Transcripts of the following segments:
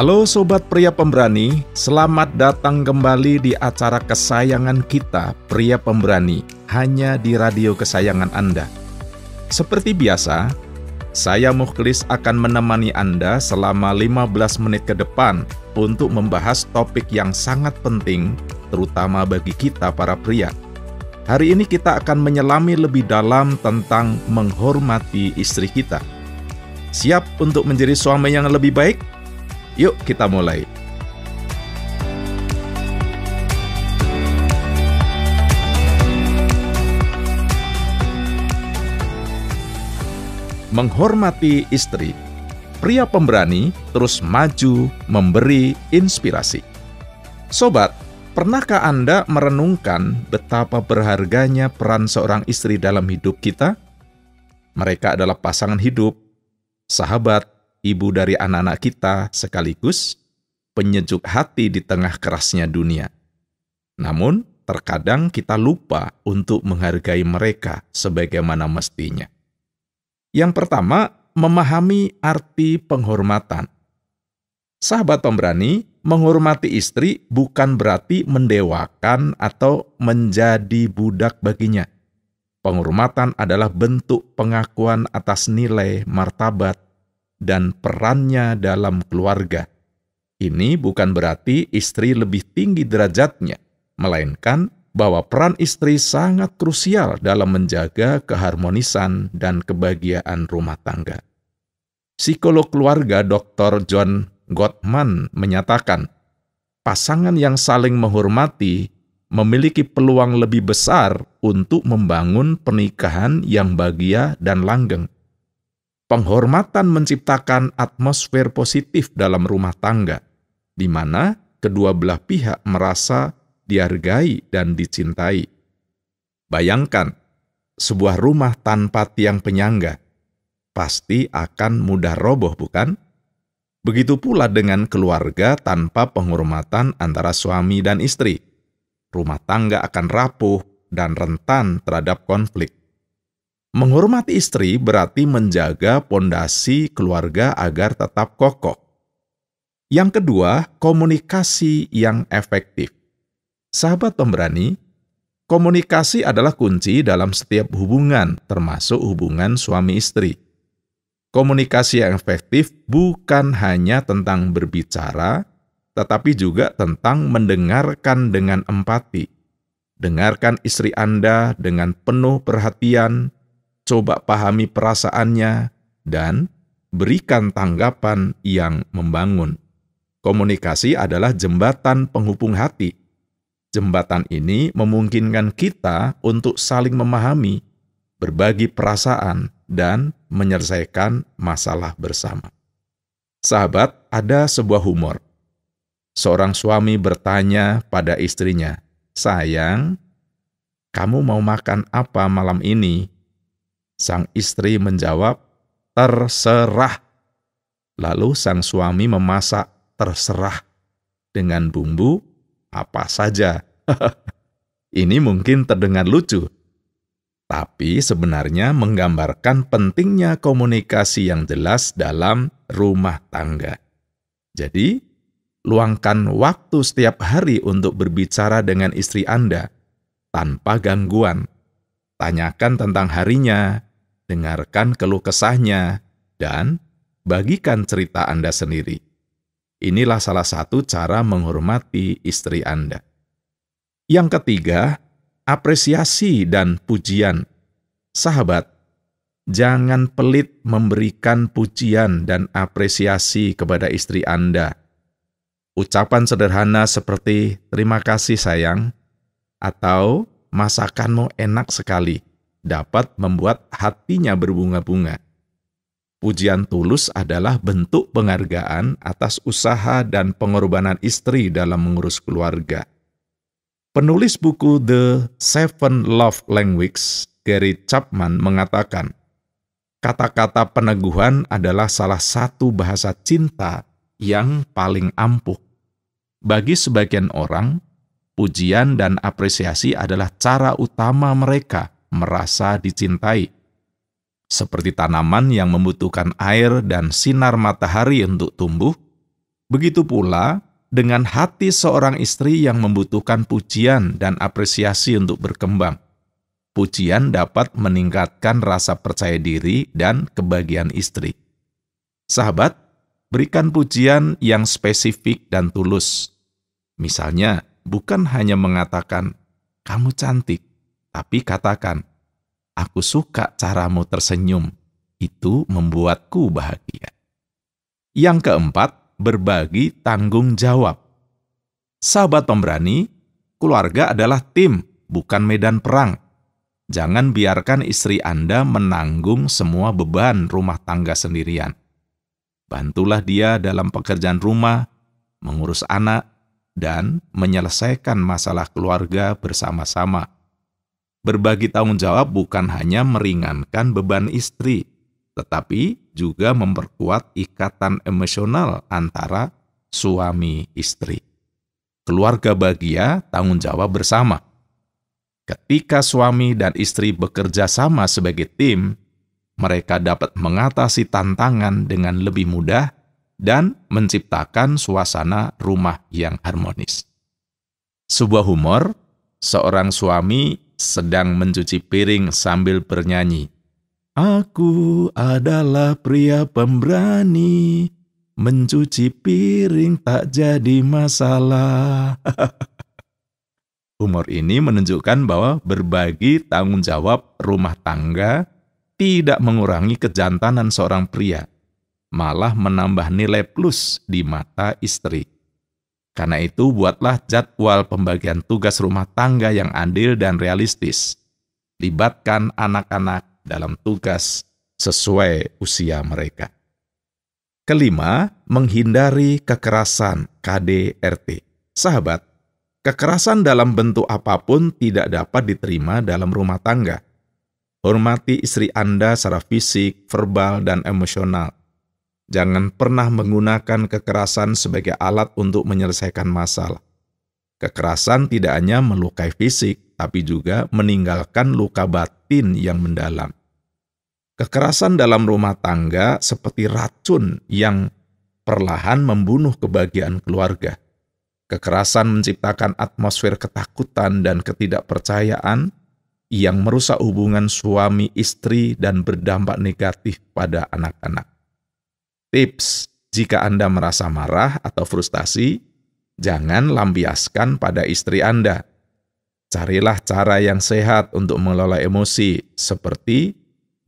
Halo Sobat Pria Pemberani, selamat datang kembali di acara kesayangan kita, Pria Pemberani, hanya di radio kesayangan Anda. Seperti biasa, saya Mukhlis akan menemani Anda selama 15 menit ke depan untuk membahas topik yang sangat penting, terutama bagi kita para pria. Hari ini kita akan menyelami lebih dalam tentang menghormati istri kita. Siap untuk menjadi suami yang lebih baik? Yuk kita mulai. Menghormati istri, pria pemberani terus maju memberi inspirasi. Sobat, pernahkah Anda merenungkan betapa berharganya peran seorang istri dalam hidup kita? Mereka adalah pasangan hidup, sahabat, ibu dari anak-anak kita, sekaligus penyejuk hati di tengah kerasnya dunia. Namun, terkadang kita lupa untuk menghargai mereka sebagaimana mestinya. Yang pertama, memahami arti penghormatan. Sahabat pemberani, menghormati istri bukan berarti mendewakan atau menjadi budak baginya. Penghormatan adalah bentuk pengakuan atas nilai, martabat, dan perannya dalam keluarga. Ini bukan berarti istri lebih tinggi derajatnya, melainkan bahwa peran istri sangat krusial dalam menjaga keharmonisan dan kebahagiaan rumah tangga. Psikolog keluarga Dr. John Gottman menyatakan, pasangan yang saling menghormati memiliki peluang lebih besar untuk membangun pernikahan yang bahagia dan langgeng. Penghormatan menciptakan atmosfer positif dalam rumah tangga, di mana kedua belah pihak merasa dihargai dan dicintai. Bayangkan, sebuah rumah tanpa tiang penyangga pasti akan mudah roboh, bukan? Begitu pula dengan keluarga tanpa penghormatan antara suami dan istri. Rumah tangga akan rapuh dan rentan terhadap konflik. Menghormati istri berarti menjaga pondasi keluarga agar tetap kokoh. Yang kedua, komunikasi yang efektif. Sahabat pemberani, komunikasi adalah kunci dalam setiap hubungan, termasuk hubungan suami istri. Komunikasi yang efektif bukan hanya tentang berbicara, tetapi juga tentang mendengarkan dengan empati. Dengarkan istri Anda dengan penuh perhatian, coba pahami perasaannya, dan berikan tanggapan yang membangun. Komunikasi adalah jembatan penghubung hati. Jembatan ini memungkinkan kita untuk saling memahami, berbagi perasaan, dan menyelesaikan masalah bersama. Sahabat, ada sebuah humor. Seorang suami bertanya pada istrinya, "Sayang, kamu mau makan apa malam ini?" Sang istri menjawab, "Terserah." Lalu sang suami memasak terserah dengan bumbu apa saja. Ini mungkin terdengar lucu, tapi sebenarnya menggambarkan pentingnya komunikasi yang jelas dalam rumah tangga. Jadi, luangkan waktu setiap hari untuk berbicara dengan istri Anda tanpa gangguan. Tanyakan tentang harinya, dengarkan keluh kesahnya, dan bagikan cerita Anda sendiri. Inilah salah satu cara menghormati istri Anda. Yang ketiga, apresiasi dan pujian. Sahabat, jangan pelit memberikan pujian dan apresiasi kepada istri Anda. Ucapan sederhana seperti "terima kasih sayang" atau "masakanmu enak sekali" dapat membuat hatinya berbunga-bunga. Pujian tulus adalah bentuk penghargaan atas usaha dan pengorbanan istri dalam mengurus keluarga. Penulis buku The 7 Love Languages, Gary Chapman, mengatakan, kata-kata peneguhan adalah salah satu bahasa cinta yang paling ampuh. Bagi sebagian orang, pujian dan apresiasi adalah cara utama mereka merasa dicintai. Seperti tanaman yang membutuhkan air dan sinar matahari untuk tumbuh, Begitu pula dengan hati seorang istri yang membutuhkan pujian dan apresiasi untuk berkembang. Pujian dapat meningkatkan rasa percaya diri dan kebahagiaan istri. Sahabat, berikan pujian yang spesifik dan tulus. Misalnya, bukan hanya mengatakan, "Kamu cantik," tapi katakan, "Aku suka caramu tersenyum. Itu membuatku bahagia." Yang keempat, berbagi tanggung jawab. Sahabat pemberani, keluarga adalah tim, bukan medan perang. Jangan biarkan istri Anda menanggung semua beban rumah tangga sendirian. Bantulah dia dalam pekerjaan rumah, mengurus anak, dan menyelesaikan masalah keluarga bersama-sama. Berbagi tanggung jawab bukan hanya meringankan beban istri, tetapi juga memperkuat ikatan emosional antara suami istri. Keluarga bahagia, tanggung jawab bersama. Ketika suami dan istri bekerja sama sebagai tim, mereka dapat mengatasi tantangan dengan lebih mudah dan menciptakan suasana rumah yang harmonis. Sebuah humor, seorang suami sedang mencuci piring sambil bernyanyi, "Aku adalah pria pemberani, mencuci piring tak jadi masalah." Humor ini menunjukkan bahwa berbagi tanggung jawab rumah tangga tidak mengurangi kejantanan seorang pria, malah menambah nilai plus di mata istri. Karena itu, buatlah jadwal pembagian tugas rumah tangga yang adil dan realistis. Libatkan anak-anak dalam tugas sesuai usia mereka. Kelima, menghindari kekerasan KDRT. Sahabat, kekerasan dalam bentuk apapun tidak dapat diterima dalam rumah tangga. Hormati istri Anda secara fisik, verbal, dan emosional. Jangan pernah menggunakan kekerasan sebagai alat untuk menyelesaikan masalah. Kekerasan tidak hanya melukai fisik, tapi juga meninggalkan luka batin yang mendalam. Kekerasan dalam rumah tangga seperti racun yang perlahan membunuh kebahagiaan keluarga. Kekerasan menciptakan atmosfer ketakutan dan ketidakpercayaan yang merusak hubungan suami istri dan berdampak negatif pada anak-anak. Tips, jika Anda merasa marah atau frustasi, jangan lampiaskan pada istri Anda. Carilah cara yang sehat untuk mengelola emosi, seperti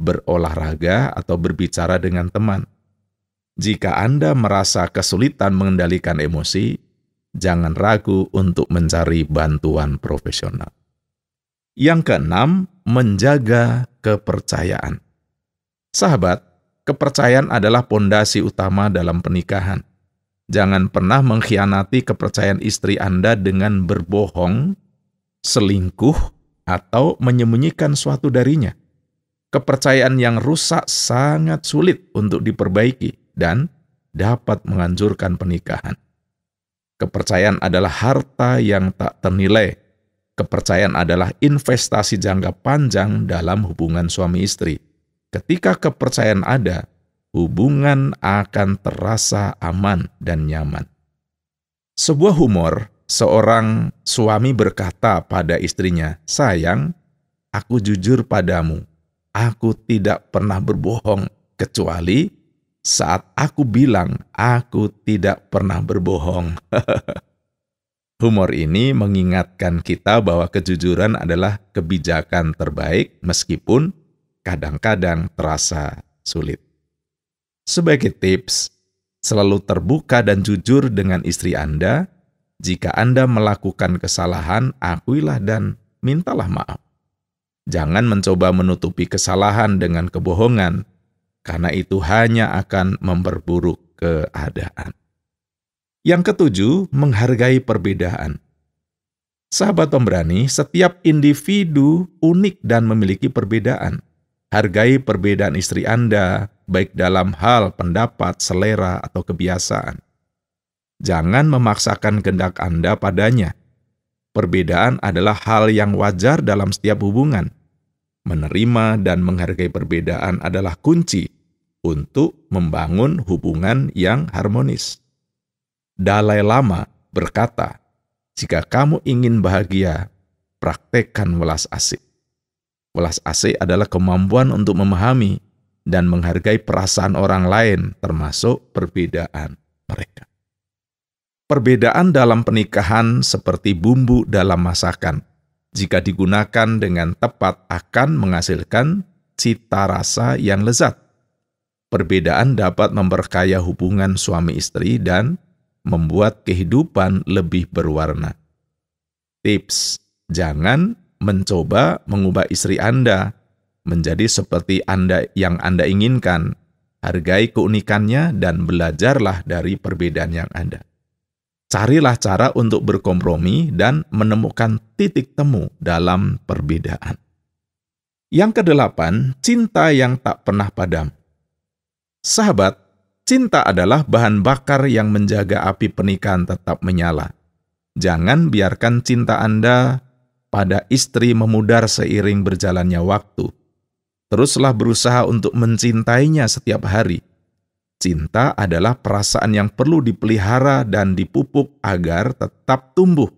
berolahraga atau berbicara dengan teman. Jika Anda merasa kesulitan mengendalikan emosi, jangan ragu untuk mencari bantuan profesional. Yang keenam, menjaga kepercayaan. Sahabat, kepercayaan adalah pondasi utama dalam pernikahan. Jangan pernah mengkhianati kepercayaan istri Anda dengan berbohong, selingkuh, atau menyembunyikan suatu darinya. Kepercayaan yang rusak sangat sulit untuk diperbaiki dan dapat menghancurkan pernikahan. Kepercayaan adalah harta yang tak ternilai. Kepercayaan adalah investasi jangka panjang dalam hubungan suami istri. Ketika kepercayaan ada, hubungan akan terasa aman dan nyaman. Sebuah humor, seorang suami berkata pada istrinya, "Sayang, aku jujur padamu. Aku tidak pernah berbohong, kecuali saat aku bilang aku tidak pernah berbohong." Humor ini mengingatkan kita bahwa kejujuran adalah kebijakan terbaik meskipun kadang-kadang terasa sulit. Sebagai tips, selalu terbuka dan jujur dengan istri Anda. Jika Anda melakukan kesalahan, akuilah dan mintalah maaf. Jangan mencoba menutupi kesalahan dengan kebohongan, karena itu hanya akan memperburuk keadaan. Yang ketujuh, menghargai perbedaan. Sahabat pemberani, setiap individu unik dan memiliki perbedaan. Hargai perbedaan istri Anda, baik dalam hal pendapat, selera, atau kebiasaan. Jangan memaksakan kehendak Anda padanya. Perbedaan adalah hal yang wajar dalam setiap hubungan. Menerima dan menghargai perbedaan adalah kunci untuk membangun hubungan yang harmonis. Dalai Lama berkata, "Jika kamu ingin bahagia, praktekkan welas asih." Welas asih adalah kemampuan untuk memahami dan menghargai perasaan orang lain, termasuk perbedaan mereka. Perbedaan dalam pernikahan seperti bumbu dalam masakan. Jika digunakan dengan tepat akan menghasilkan cita rasa yang lezat. Perbedaan dapat memperkaya hubungan suami istri dan membuat kehidupan lebih berwarna. Tips: jangan mencoba mengubah istri Anda menjadi seperti yang Anda inginkan. Hargai keunikannya dan belajarlah dari perbedaan yang ada. Carilah cara untuk berkompromi dan menemukan titik temu dalam perbedaan. Yang kedelapan, cinta yang tak pernah padam. Sahabat, cinta adalah bahan bakar yang menjaga api pernikahan tetap menyala. Jangan biarkan cinta Anda pada istri memudar seiring berjalannya waktu. Teruslah berusaha untuk mencintainya setiap hari. Cinta adalah perasaan yang perlu dipelihara dan dipupuk agar tetap tumbuh.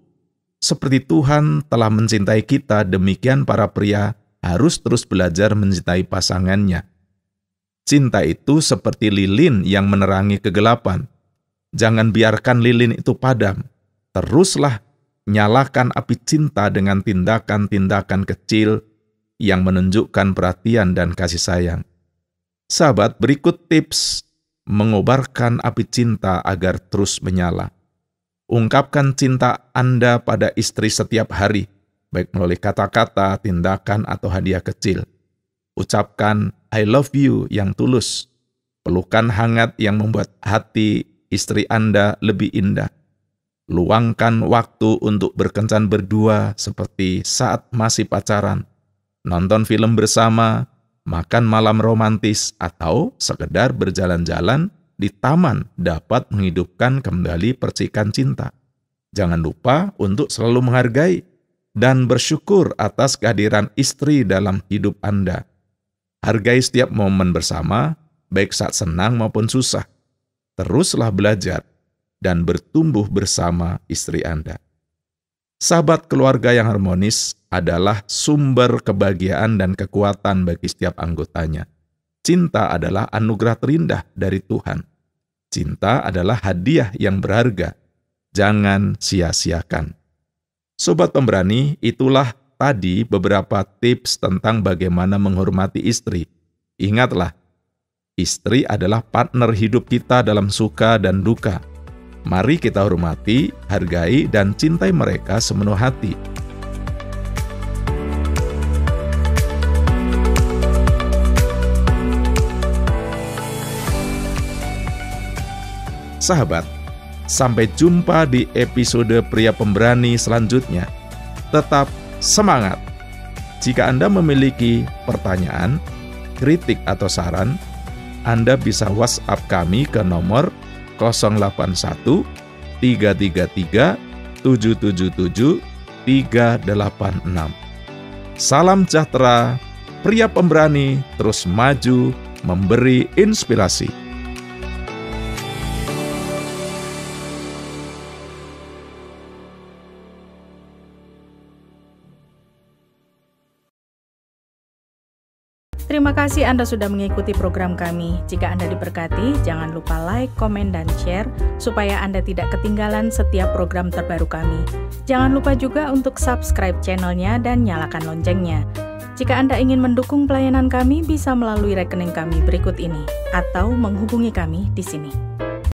Seperti Tuhan telah mencintai kita, demikian para pria harus terus belajar mencintai pasangannya. Cinta itu seperti lilin yang menerangi kegelapan. Jangan biarkan lilin itu padam. Teruslah nyalakan api cinta dengan tindakan-tindakan kecil yang menunjukkan perhatian dan kasih sayang. Sahabat, berikut tips mengobarkan api cinta agar terus menyala. Ungkapkan cinta Anda pada istri setiap hari, baik melalui kata-kata, tindakan, atau hadiah kecil. Ucapkan "I love you" yang tulus. Pelukan hangat yang membuat hati istri Anda lebih indah. Luangkan waktu untuk berkencan berdua seperti saat masih pacaran. Nonton film bersama, makan malam romantis, atau sekedar berjalan-jalan di taman dapat menghidupkan kembali percikan cinta. Jangan lupa untuk selalu menghargai dan bersyukur atas kehadiran istri dalam hidup Anda. Hargai setiap momen bersama, baik saat senang maupun susah. Teruslah belajar dan bertumbuh bersama istri Anda. Sahabat, keluarga yang harmonis adalah sumber kebahagiaan dan kekuatan bagi setiap anggotanya. Cinta adalah anugerah terindah dari Tuhan. Cinta adalah hadiah yang berharga. Jangan sia-siakan. Sobat Pemberani, itulah tadi beberapa tips tentang bagaimana menghormati istri. Ingatlah, istri adalah partner hidup kita dalam suka dan duka. Mari kita hormati, hargai, dan cintai mereka sepenuh hati. Sahabat, sampai jumpa di episode Pria Pemberani selanjutnya. Tetap semangat! Jika Anda memiliki pertanyaan, kritik, atau saran, Anda bisa WhatsApp kami ke nomor 081 333 777 386. Salam sejahtera, Pria Pemberani terus maju memberi inspirasi. Terima kasih Anda sudah mengikuti program kami. Jika Anda diberkati, jangan lupa like, komen, dan share supaya Anda tidak ketinggalan setiap program terbaru kami. Jangan lupa juga untuk subscribe channelnya dan nyalakan loncengnya. Jika Anda ingin mendukung pelayanan kami, bisa melalui rekening kami berikut ini atau menghubungi kami di sini.